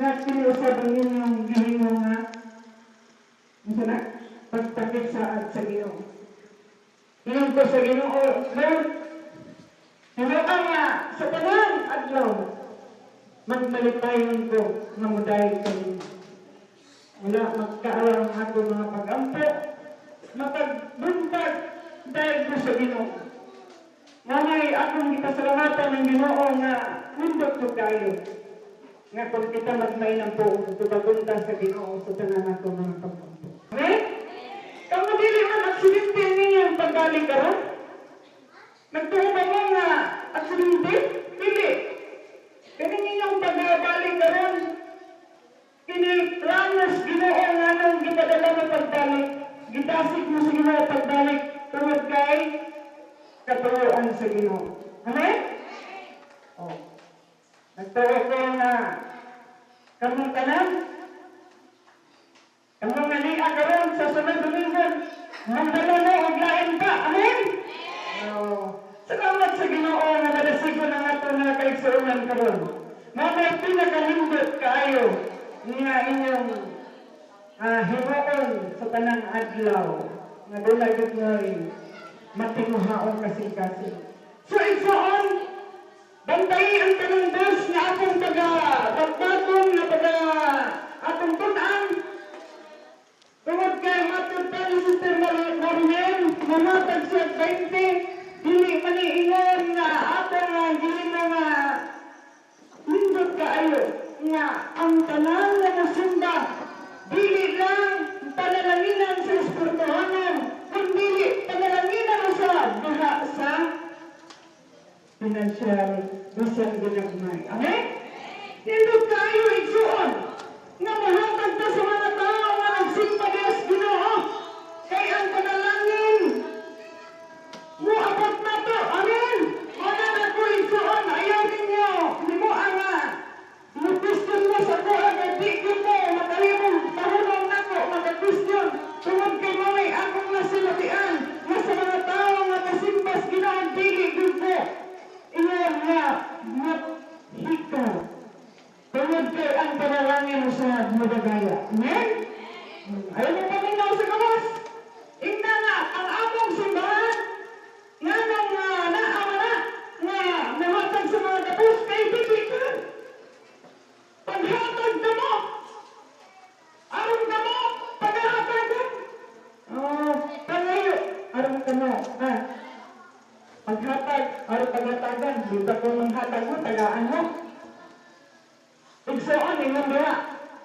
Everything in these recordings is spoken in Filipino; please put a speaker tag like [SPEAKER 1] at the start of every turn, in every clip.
[SPEAKER 1] nga kiniusab ang inyong gihimo nga na pagtakip sa Ginoo. Ingon ko sa Ginoo, Lord, hinuang nga sa tanan adlaw magmalitayon ko nga muday kanimo. Wala magkaaraw ang ato mga pag-ampo, mapagbuntag dahil ko sa Ginoo. Mamay akong gipasalamatan ng Ginoo nga nindot ko kayo. Nga kung kita magmainang po, tubagunta sa Ginoo sa tanan ato mga pag-ampo. Okay? Kamu dili man aksidente ninyong paggaling karon? Nagtuhuman mo nga aksidente? Dili. Kani ninyong paggaling karon, kini-planos Ginoo nga nang gipadala mo pagbalik. Gitasig mo sa Ginoo pagbalik tungod kay katuruan sa Ginoo. Amen? Oh. Nagtuho ko nga kamong tanan, kamong nga niya karon sa sunod Domingo, magdala mo og lain pa. Amen? Oh. Salamat sa Ginoo nga nadasigo na nga ito na kaigsuunan karon. Mamay pinakalindot kaayo nga inyong himuon sa tanang adlaw nga doon agad ngayon matinuhaon kasing-kasing. So igsoon, bantayi ang tanang dos nga atong taga-bagbagon nga atong tunan. Tungod kay matod pa ni Sister Mariel, mamatag siya 20, dili maniingon nga atong gilino nga lindot kaayo nga ang tanan nga nasimba dili lang panalanginan sa espirituhanan, kundi panalanginan sa diha sa financial bisan ginagmay. Amen? Lindot kaayo igsuon nga mahatag ta sa mga tao nga nagsimba diha sa Ginoo kay ang panalangin mo abot na to. Amen? Wala na ko igsuon, ayaw ninyo limo nga mag-question mo sa ko agad di ko mo makalimong tahunong nako mag-question tungod kay mamay akong nasilatian nga sa mga tao nga nasimbas Ginoo dili gud ko iyon nga maghika tungod kay ang panalangin sa madagaya. Amen? Ayaw mo paminaw sa kawas. Ingna nga ang among simbahan nga nang naamana nga mahatag sa mga tapos kay biblikan. Paghatag ka mo, aron ka mo, paghahatagan. Pangayo, aron ka mo. Paghatag, aron paghatagan. Dito kung manghatag mo, tagaan mo. Igsoon, ingon diha,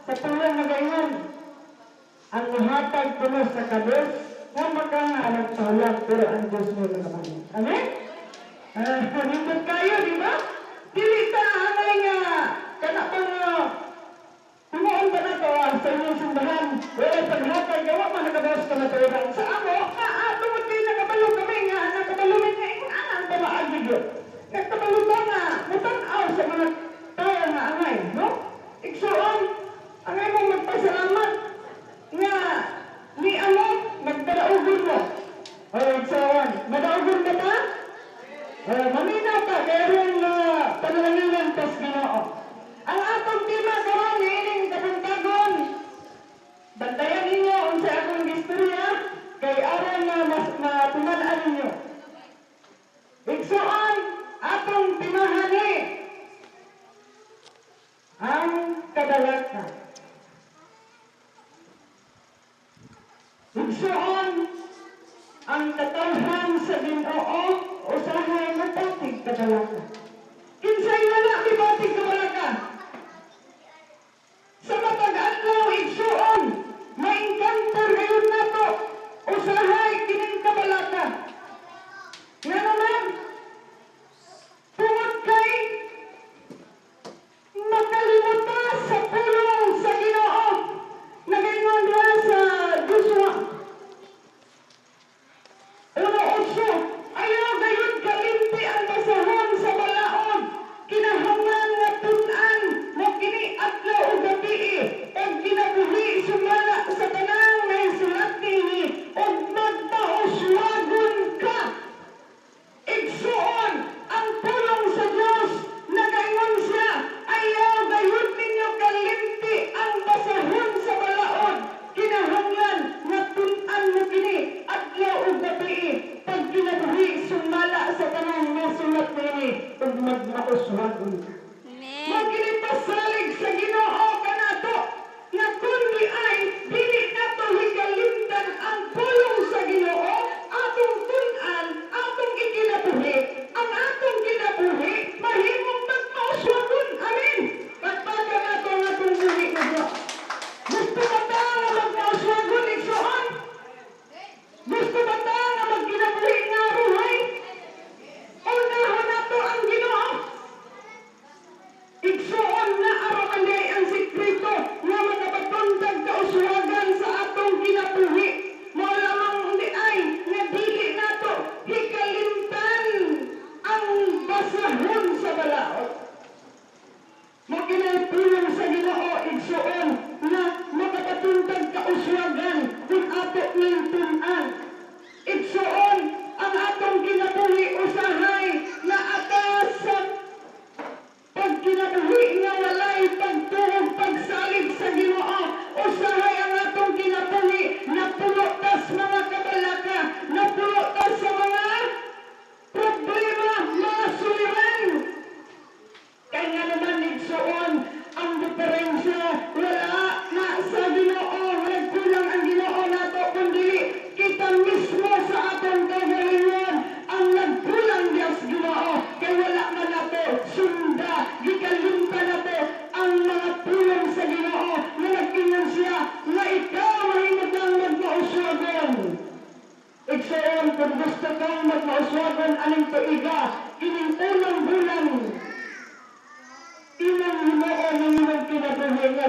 [SPEAKER 1] sa tulong na gayon, ang mahatag puno sa kabos, nga makangarap sa ulang, pero ang Diyos mo na naman. Amen? Nindot kayo, di ba? Dili ta angay nga, kana pang tumuon ba na to sa inyong simbahan? Wala paghatag, gawa man nakabos ka na tuwirang. Sa ako, tungod kayo nakabalo kami nga, nakabalo min nga, ikon anang pamaagi yun. Nakabalo ba nga, mutanaw sa mga tao nga angay, no? Igsuon, angay mong magpasalamat nga ni amot, magdalaugon mo. O, igsuon, madaugon ka ta? Maminaw ka, kaya rin panalanginan tas Ginoo. Ang atong tema karon ining kabuntagon. Bantayan ninyo unsa akong istorya kay aron na mas matuman-an ninyo. Igsuon atong timahani ang kadalaka. Igsuon ang katawhan sa Ginoo usahay mabatig kadalaka. Kinsay wala mibatig kadalaka? Sa matag adlaw igsuon, ma-encounter ngayon nato usahay kining kabalaka. Nga naman, tungod kay makalimuta sa pulong sa Ginoo. Nagaingon diha sa Joshua 1:8, ayaw gayon kalimti ang basahon sa balaka.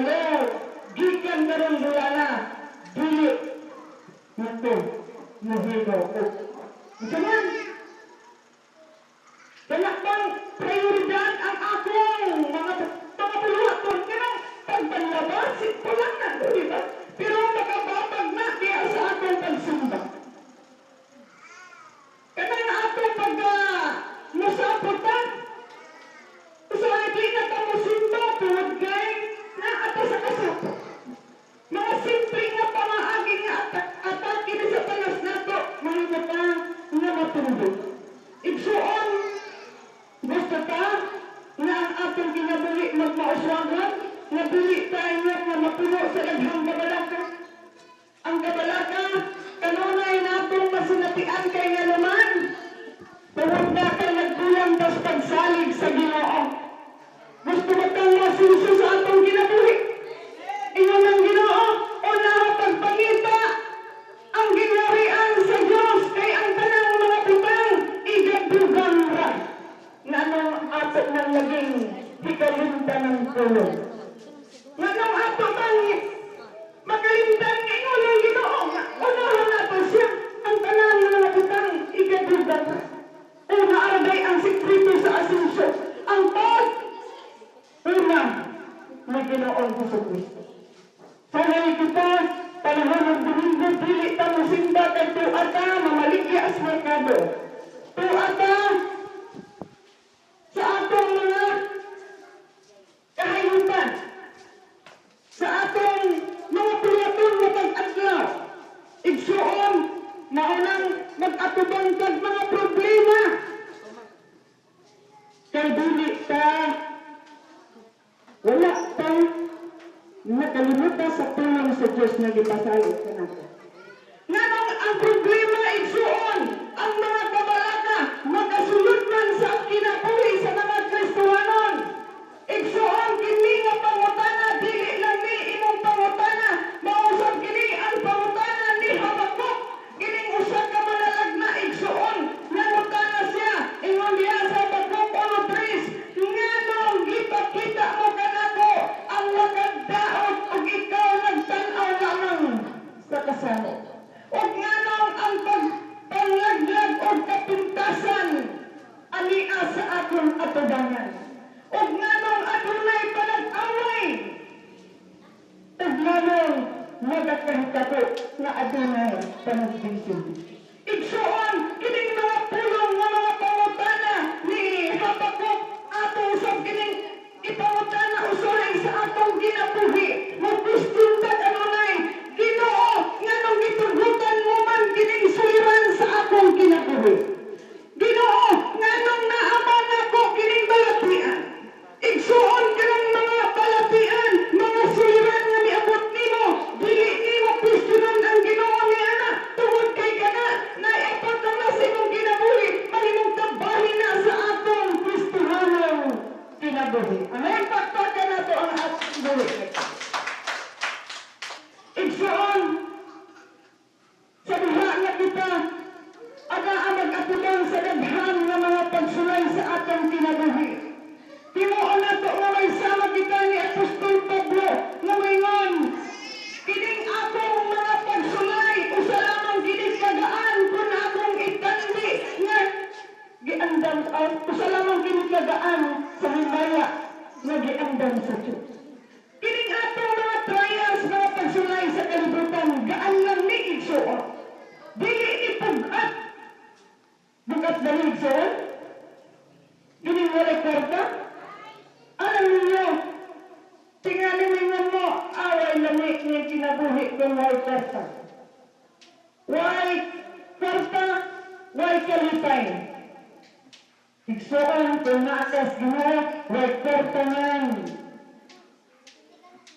[SPEAKER 1] kayo gikan karon bulana dili nato mahibaw ko. Saman, kaya bang prioridad ang akong mga puluhaton kanang pagpanlabas, ito lang na, di ba? Pero makababag na kaya sa atong pagsumba. Kanang atong pag-musaputan, so hindi na ito musimba, tuwag kay na ato sa kasapo. Mga simple nga pamaagi nga atake na sa tanas nato, mga mata nga matulog. Igsuon, gusto ka na ang atong kinabuli magmauswagan, nabuli tayo nga mapuno sa daghang kabalaka. Ang kabalaka, kanunay natong masinatian kay nga naman, tawag na kay nagkulang tas pagsalig sa Ginoo. Gusto mo kang masuso sa atong kinabuli? Ingon ang Ginoo, una pagpangita ang ginarian sa Diyos kay ang tanang mga butang igadugang ra. Nanong ato nang naging hikalimtan ng tulong. Nanong ato nang makalimtan ngayon ang Ginoo. Unahan nato siya ang tanang mga butang igadugang ra. Una aragay ang sikreto sa asenso. Ang pag una na Ginoong Jesucristo. Sanay kita, panahon ng Domingo, dili ta musimba kay tuata, mamaligya as merkado. Tuata sa atong mga kahayupan, sa atong mga pulaton na pag-adlaw. Igsuon, maunang mag-atubang kag mga problema. Kay dili ta, wala ta nakalimutan sa tulong sa Diyos na gipasalit ka natin. Nganong ang problema igsuon, ang mga kabalaka makasulod man sa kinabuhi sa mga Kristohanon. Igsuon, kini nga pangutana, dili lang ni imong pangutana, mausap kini ang pangutana ni Habakuk. Kining usa ka malalagna igsuon, nangutana siya, ingon diha sa Habakuk 1:3, nganong gipakita mo kanako ang magdaot ug ikaw nagtan-aw lamang sa kasano. Ug nganong ang pagpanglaglag ug kapintasan ania sa akong atubangan. Ug nganong adunay panag-away. Ug nganong magakahitabo nga adunay panagbingkod. Igsuon, kining mga pulong nga mga pangutana ni Habakuk atong usab kining ipangutana usahay sa atong ginabuhi. Mag-question ka kanunay, Ginoo, nganong gitugutan mo man kining suliran sa atong ginabuhi? Ginoo, nganong naaman ako kining balatian? Igsuon ka ng mga balatian, mga suliran nga niabot nimo, dili nimo questionan ang Ginoo ni ana, tungod kay kana naiabot lang na sa imong ginabuhi, mahimong kabahin na sa atong Kristohanong kinabuhi. Amen? Pagpaka na to ang atong buhi. Igsuon, sa duha nga kita, aga mag-atubang sa daghan nga mga pagsulay sa atong kinabuhi. Timuon na to nga may sama kita ni Apostol Pablo nga maingon, kining akong mga pagsulay, usa lamang kining kagaan kung akong itandi nga giandam, usa lamang kining kagaan sa himaya nga giandam sa Diyos. Kining atong mga trials, mga pagsulay sa kalibutan, gaan lang ni igsuon. Dili ni pugat. Bukat dali igsuon. Kining wala kwarta. Alam ninyo, tinganin ninyo mo, away lamig ni kinabuhi kung wala kwarta. Why kwarta? Why kalipay? Igsuon, kung naakas Ginoo, why kwarta nga.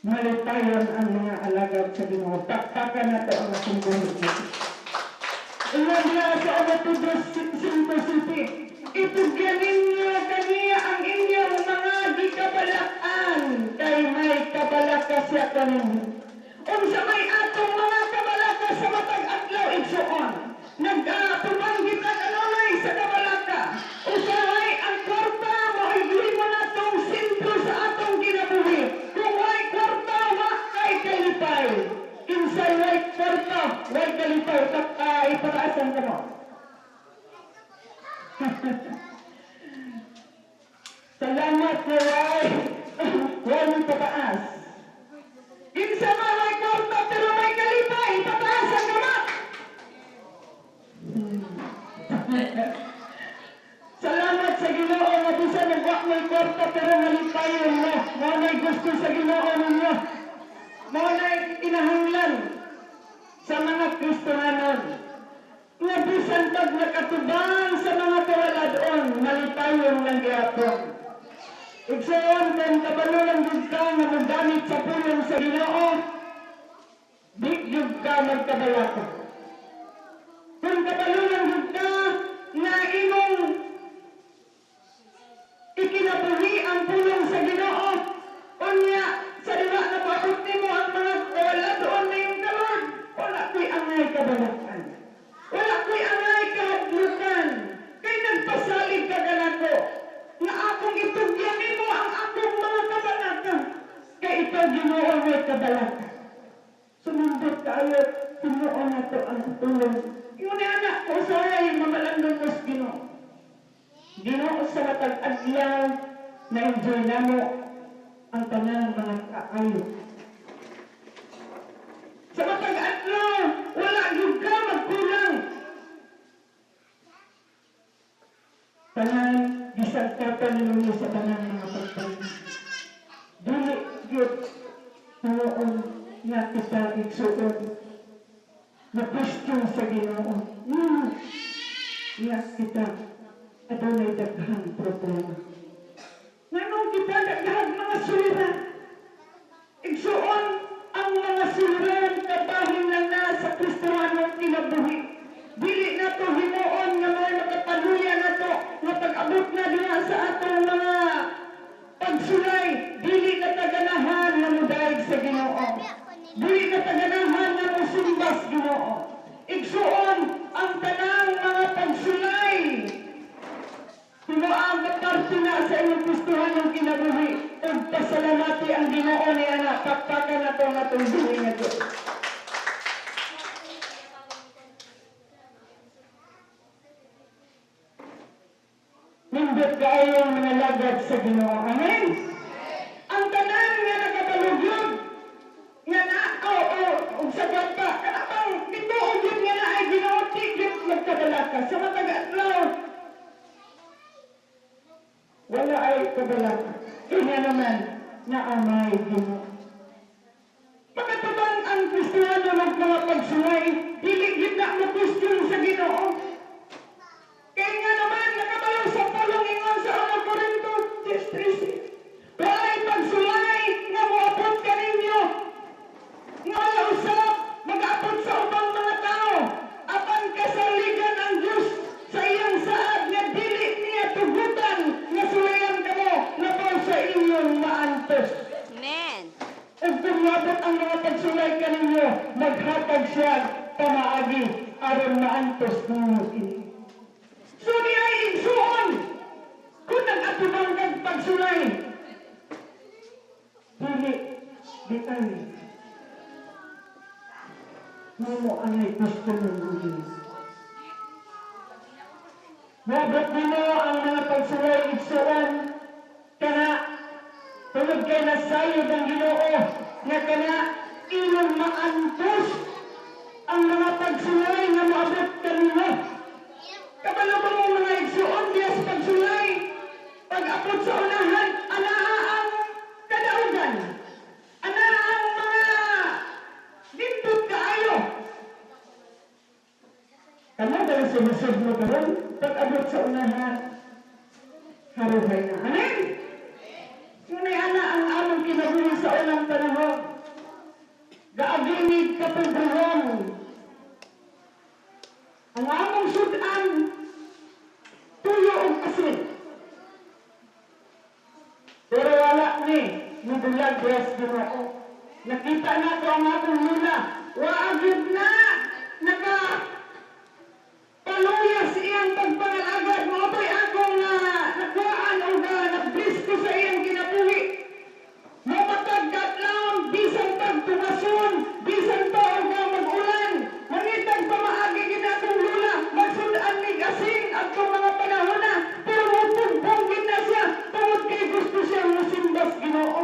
[SPEAKER 1] Malitayon ang mga alagad sa Ginoo. Takpakan na ito ang sumbuhin natin. Ilan niya sa Abatubos 5:7. Itugyan ninyo kaniya ang inyong mga gikabalakan kay may kabalaka siya kaninyo. Unsa may atong mga kabalaka sa matag adlaw igsuon. Nag-atubang kita kanunay sa kabalaka. Usahay ang kwarta mo ay mo na tong sentro sa atong kinabuhi. Kung may kwarta igsoon kung kabalo lang yun ka nga magamit sa pulong sa Ginoo, di yun ka magkabalaka. Kung kabalo lang yun ka nga imong ikinabuhi ang pulong sa Ginoo, unya sa diwa na maabot nimo ang mga wala doon na yung kalod, wala ko'y angay kabalakan. Wala ko'y angay kahadlukan. Kay nagpasalig ka ganako nga akong itugyan mo ang akong mga kabalaka. Kay ito Ginoo may kabalaka. Sumundot tayo, Ginoo na to ang tulong. Yun na anak ko sa'y mamalandong ko sa Ginoo. Ginoo sa matag adlaw na enjoy na mo ang tanang mga kaayo. Sa matag adlaw, wala yun ka magkulang. Tanan, gisagkatan ninyo sa tanang mga pagpapalala. Dili yun, noon nga kita igsuon, na question sa Ginoo. Nga kita, adunay daghang problema. Nganong kita daghang mga sulira? Igsuon ang mga sulira kabahin na nasa Kristohanong kinabuhi. Dili na to himuon nga may makapaluya na to nga pag-abot na diha sa atong mga pagsulay. Dili na taganahan na mudaig sa Ginoo. Dili na taganahan na musimbas Ginoo. Igsuon ang tanang mga pagsulay. Tinuang kaparte na sa inyong Kristohanong kinabuhi. Ug pasalamati ang Ginoo ni anak. Pakpakan na to nga itong buhi na to. Nindot kaayong mga lagad sa Ginoo. Amen? Ang tanan nga nakabalugyod, nga na, sa gata, kanabang bituog yun nga na ay Ginoo, tigit magkabalaka. Sa matag-adlaw, wala ay kabalaka. Kaya naman, naamay Ginoo. Pagkatubang ang Kristiyano ng mga pagsulay, diligid na mo question sa Ginoo. Kaya nga naman, nakabalaw sa pulong ingon sa 1 Corinto 10:13. Walay pagsulay nga moabot ka ninyo. Nga wala usap, mag-abot sa ubang mga tao. Apan kasaligan ang Diyos sa iyang saad nga dili niya tugutan nga sulayan kamo na po sa inyong maantos.
[SPEAKER 2] Amen.
[SPEAKER 1] Ug kung moabot ang mga pagsulay kaninyo, maghatag siya pamaagi aron maantos ninyo ini. So di ay igsuon kung nag-atubang kag pagsulay. Dili, di ay. Mo anay gusto ng Diyos. Mabot nimo ang mga pagsulay igsuon kana tulad kay nasayod ang Ginoo nga kana inyong maantos ang mga pagsulay nga moabot kanimo. Kabalo ba mo mga igsuon diya sa pagsulay? Pag-abot sa unahan, anaa ang kadaugan. Anaa ang mga dindot kaayo. Kamo dahil sinisod mo karon, pag-abot sa unahan, haruhay na. Amen? Ngunit ana ang among kinabuhi sa unang panahon. Gaagimig kapagbuhon. Ang among sudan, tuyo o asin. Pero wala ni, mudulag yes Ginoo. Nakita na ko ang akong lula. Waagid na, paluyas iyang pagpangalagad mo. Ito'y akong nakuhaan o nag-bliss ko sa iyang kinabuhi. Mapatagkat lang, bisan pagtumason, bisan pa o mag-ulan. Mangitag pamaagi ginatong lula, magsudaan ni asin at kung mga panahon na, pero mupugpong na siya, tungod kay gusto siya musimbas Ginoo.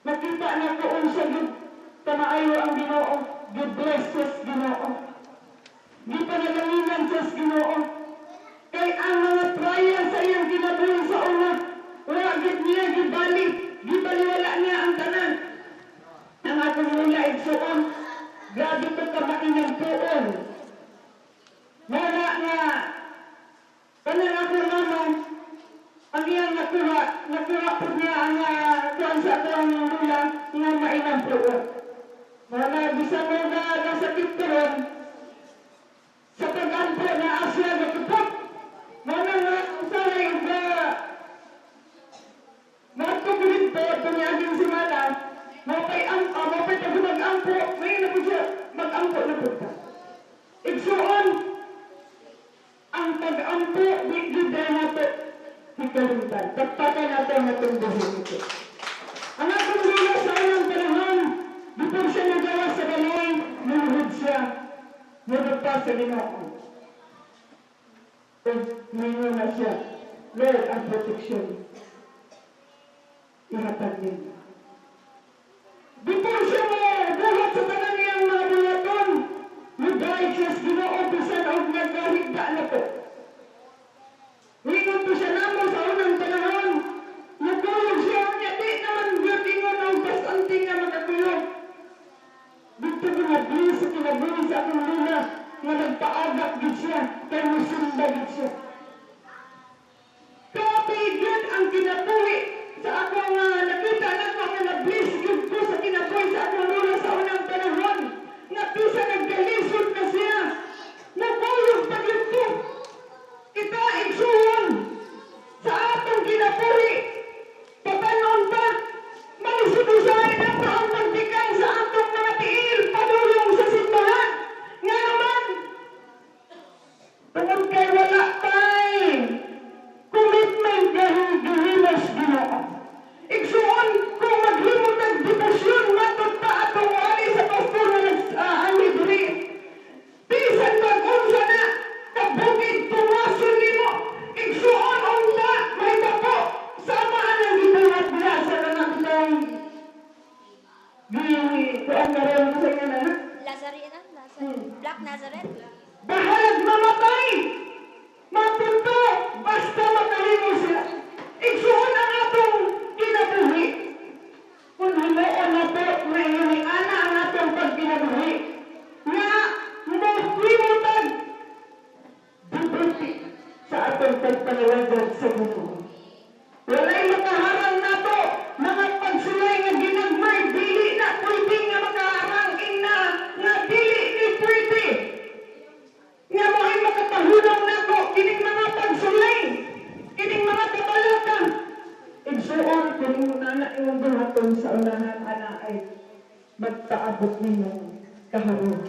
[SPEAKER 1] Nakita na ko unsa gid kamaayo ang Ginoo, gi-bless us Ginoo. Gipanagalingan sa Ginoo. Kay ang mga trial sa iyang kinabuhi sa una, wala gid niya gibaliwala niya ang tanan. Ang akong mula igsuon, grabe ko ka mainang puon. Wala nga, kanang ako naman, ang iyang nakuha lula nga mainang puwa. Mga bisa mo nga nasakit karon sa pag-ampo na asya na kapag mga nga usahay nga matugulid po itong aging simana mapay tago mag-ampo ngayon na po siya mag-ampo na po ka. Igsuon ang pag-ampo di giday na po hikalimtan. Tapatan natin ang itong buhay ito. Ang akong lula sa unang panahon di po siya nagawa sa balay nulhod siya nulhod pa sa Ginoo. Ngayon na siya, Lord, ang protection. Ihatag ninyo. Di po siya buhat sa tanan niyang mga bulaton. Nagdahil siya sa Ginoo, bisan o nagahigda na po. Ingon po siya namo sa unang panahon. Nagulog siya, niya di naman ingon ang basanting na magkagulog. Dito ko nabili sa kinabili sa akong luna nga nagpaagak gid siya kay musunda gid siya. Kapigid ang kinabuhi sa ako nga nakita na ko nga nablis gid ko sa kinabuhi sa akong luna sa unang panahon nga bisa nagdalisod na siya. Nagulog pa gid ko. Kita igsuon sa atong kinabuhi. Patanon pa malisod-usahin ang taong pagtikang sa atong mga tiil padulong sa simbahan. Nga naman, tungkol kay wala pa'y commitment gahilas Ginoo. Igsuon kung maghimot ang debosyon matod pa atong wali sa pastor na nag-ahali diri. Bisan mag-unsa na, kabukid tuwason nimo. Igsuon unta, may bako. Sama ang gibuhat niya sa nanakitang kuan na rin sa inyo na.
[SPEAKER 2] Lazarena? Black Nazareth?
[SPEAKER 1] Bahalag mamatay! Mapunto! Basta matalino sila. Igsuon ang atong kinabuhi. Kung hinuon na po na inaniana ang atong pagkinabuhi. Nga mawimutag dubuti sa atong pagpanawagan sa mundo. Walay makaharang na to mga pagsulay nga ginagmay dili na pwede nga makaharang ina nga dili ni pwede nga mo ay makapahulong na ko kining mga pagsulay kining mga kabalaka igsuon kining nana imong buhaton sa unahan ana ay magtaabot ninyo kaharong